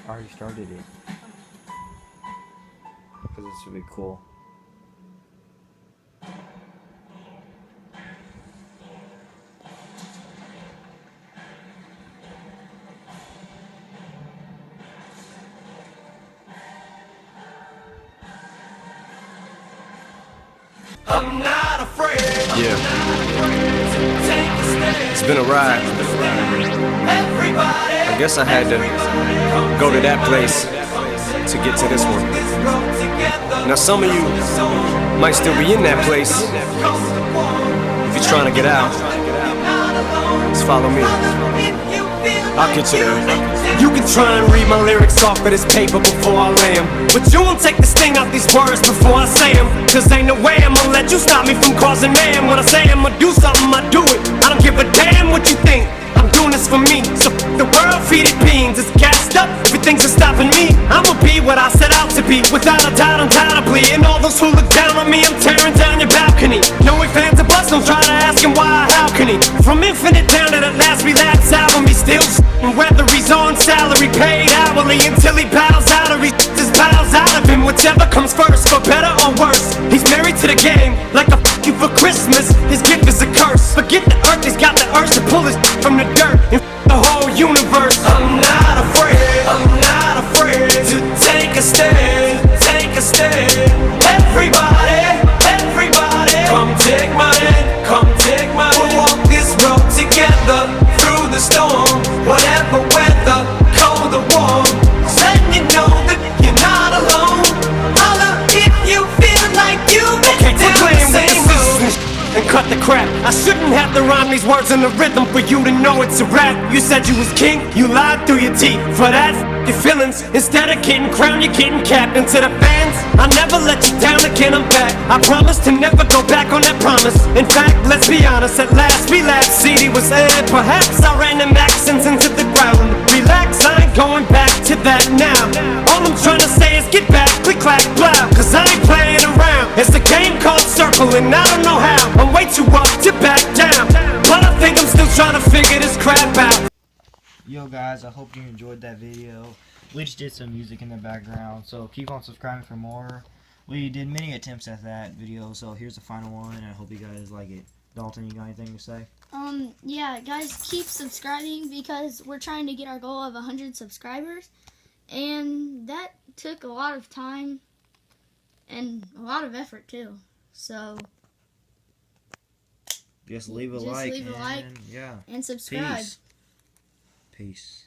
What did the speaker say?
I already started it. Because this would be cool. I'm not afraid. Yeah, Take a stand. it's been a ride. Everybody, I guess I had to go to that place to get to this one. this road together. Now some of you might still be in that place. If you're trying to get out, just follow me. I'll get you there. You can try and read my lyrics off of this paper before I lay 'em, but you won't take the sting out these words before I say 'em. Cause ain't no way I'ma let you stop me from causing man. When I say I'ma do something, I do it. I don't give a damn what you think. I'm doing this for me. So the world, feed it beans. It's gassed up, everything's stopping me. I'ma be what I set out to be, without a doubt, undoubtedly. And all those who look down on me, I'm tearing down your balcony. No ifs, ands, or buts, don't try to ask him why, how can he? From infinite down to the last relapse album, he still and whether he's on salary, paid hourly, until he bows out or he just bows out of him. Whichever comes first, for better or worse. He's married to the game, like a fuck you for Christmas. His gift is a curse. Forget the earth, he's got the urge to pull his from the dirt and the whole universe. I'm not afraid, I'm not afraid to take a stand, take a stand. Everybody, everybody, come take my hand, come take my hand. We'll walk this road together through the storm, whatever weather, cold or warm. Letting you know that you're not alone. Holla if you feel like you okay, proclaim the decisions and cut the crap. I shouldn't have to rhyme these words in the rhythm for you to know it's a rap. You said you was king, you lied through your teeth. For that, your feelings. Instead of getting crowned, you're getting capped. And to the fans, I never let you down again, I'm back. I promise to never go back on that promise. In fact, let's be honest, at last we laughed. CD was aired, perhaps I ran them accents into the ground. Relax, I ain't going back to that now. All I'm trying to say is get back, click, clack, blow. Cause I ain't playing around. It's a game called Circle and I don't know how. I'm way too up to back down, but I think I'm still trying to figure this crap out. Yo guys, I hope you enjoyed that video. We just did some music in the background, so keep on subscribing for more. We did many attempts at that video, so here's the final one, and I hope you guys like it. Dalton, you got anything to say? Yeah, guys, keep subscribing because we're trying to get our goal of 100 subscribers, and that took a lot of time and a lot of effort too. So Just leave a Just like. leave a like Yeah. and subscribe. Peace.